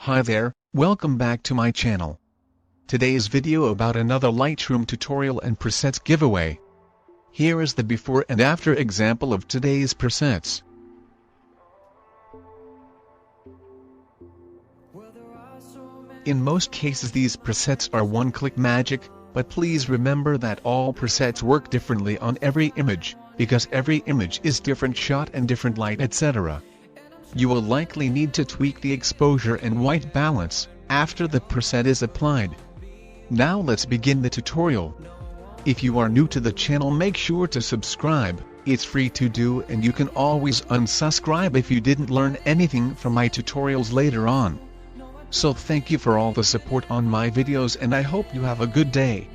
Hi there, welcome back to my channel. Today's video about another Lightroom tutorial and presets giveaway. Here is the before and after example of today's presets. In most cases these presets are one-click magic, but please remember that all presets work differently on every image, because every image is different shot and different light etc. You will likely need to tweak the exposure and white balance after the preset is applied. Now let's begin the tutorial. If you are new to the channel, make sure to subscribe. It's free to do and you can always unsubscribe if you didn't learn anything from my tutorials later on. So thank you for all the support on my videos and I hope you have a good day.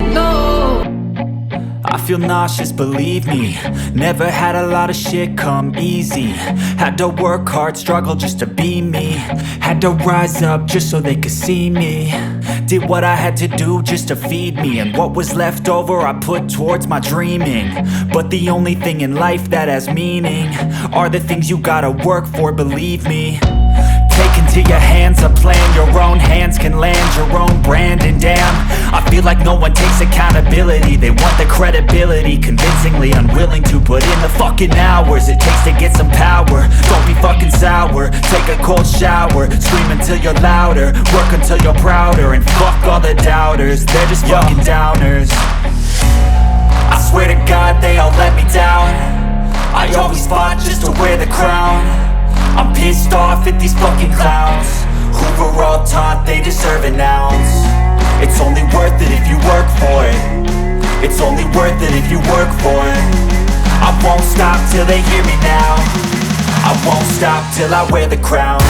I feel nauseous, believe me. Never had a lot of shit come easy. Had to work hard, struggle just to be me. Had to rise up just so they could see me. Did what I had to do just to feed me. And what was left over I put towards my dreaming. But the only thing in life that has meaning are the things you gotta work for, believe me. Take into your hands a plan, your own hands can land your own brand. And damn, I feel like no one takes accountability. They want the credibility, convincingly unwilling to put in the fucking hours it takes to get some power. Don't be fucking sour, take a cold shower. Scream until you're louder, work until you're prouder. And fuck all the doubters, they're just fucking downers. I swear to God they all let me down. I always fought just to wear the crown. I'm pissed off at these fucking clowns who were all taught they deserve an ounce. It's only worth it if you work for it. It's only worth it if you work for it. I won't stop till they hear me now. I won't stop till I wear the crown.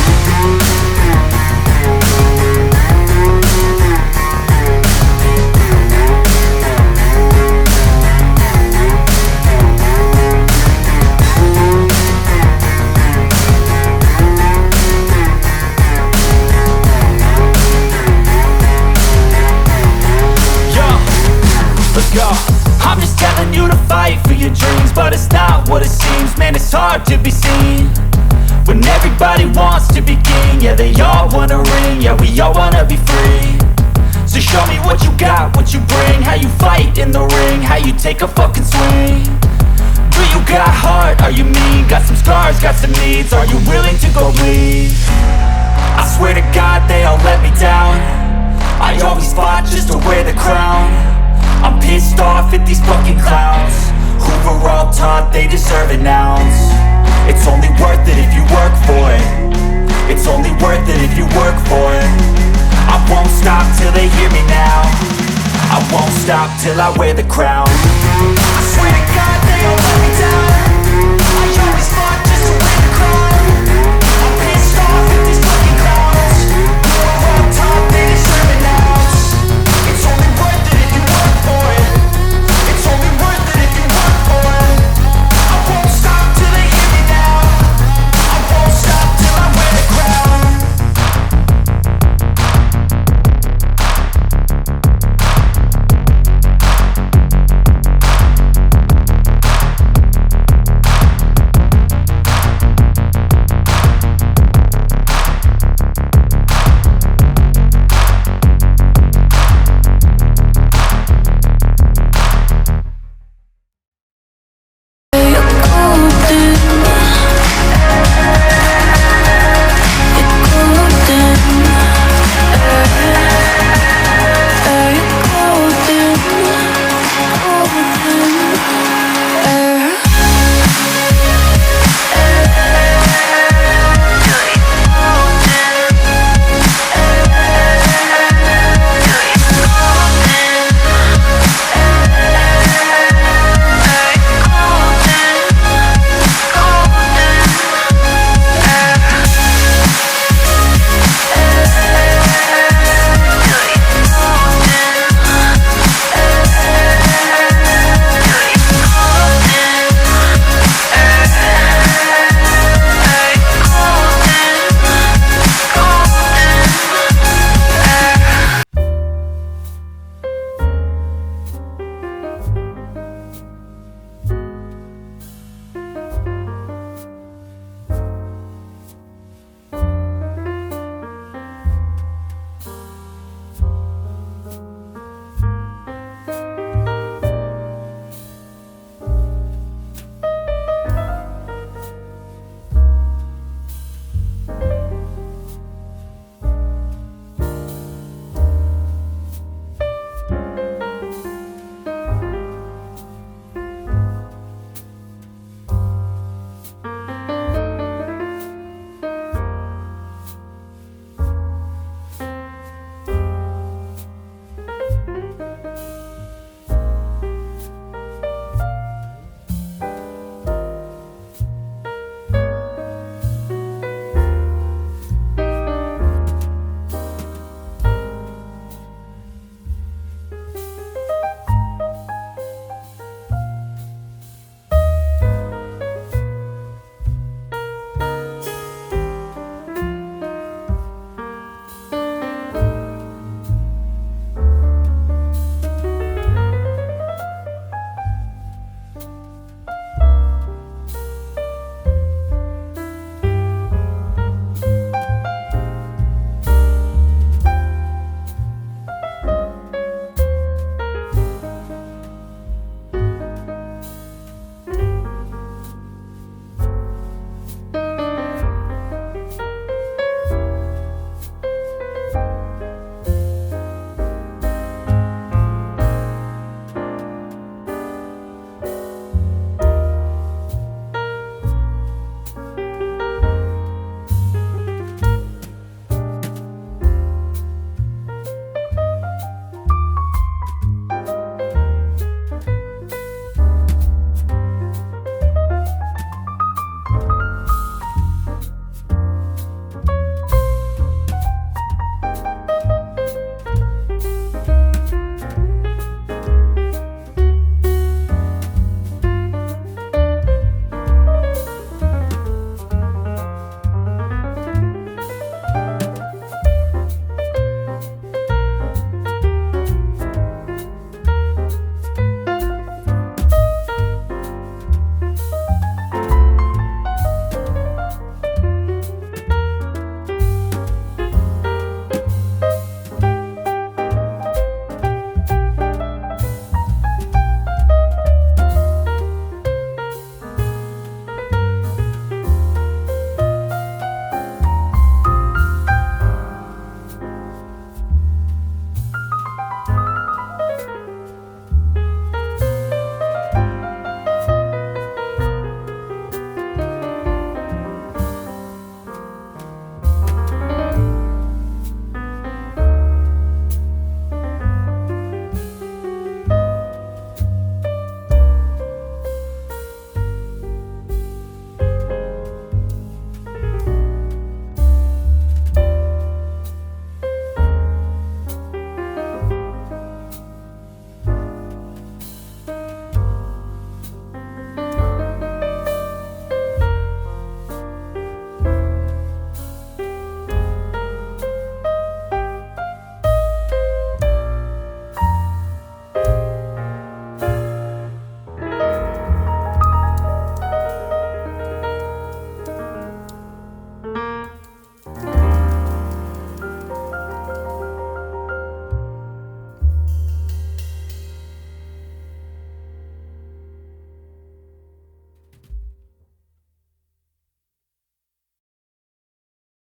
I'm just telling you to fight for your dreams, but it's not what it seems. Man, it's hard to be seen when everybody wants to be king. Yeah, they all wanna ring, yeah, we all wanna be free. So show me what you got, what you bring, how you fight in the ring, how you take a fucking swing. Do you got heart, are you mean? Got some scars, got some needs, are you willing to go bleed? I swear to God they all let me down. I always fought just to wear the crown. I'm pissed off at these fucking clowns who were all taught they deserve an ounce. It's only worth it if you work for it. It's only worth it if you work for it. I won't stop till they hear me now. I won't stop till I wear the crown. I swear to God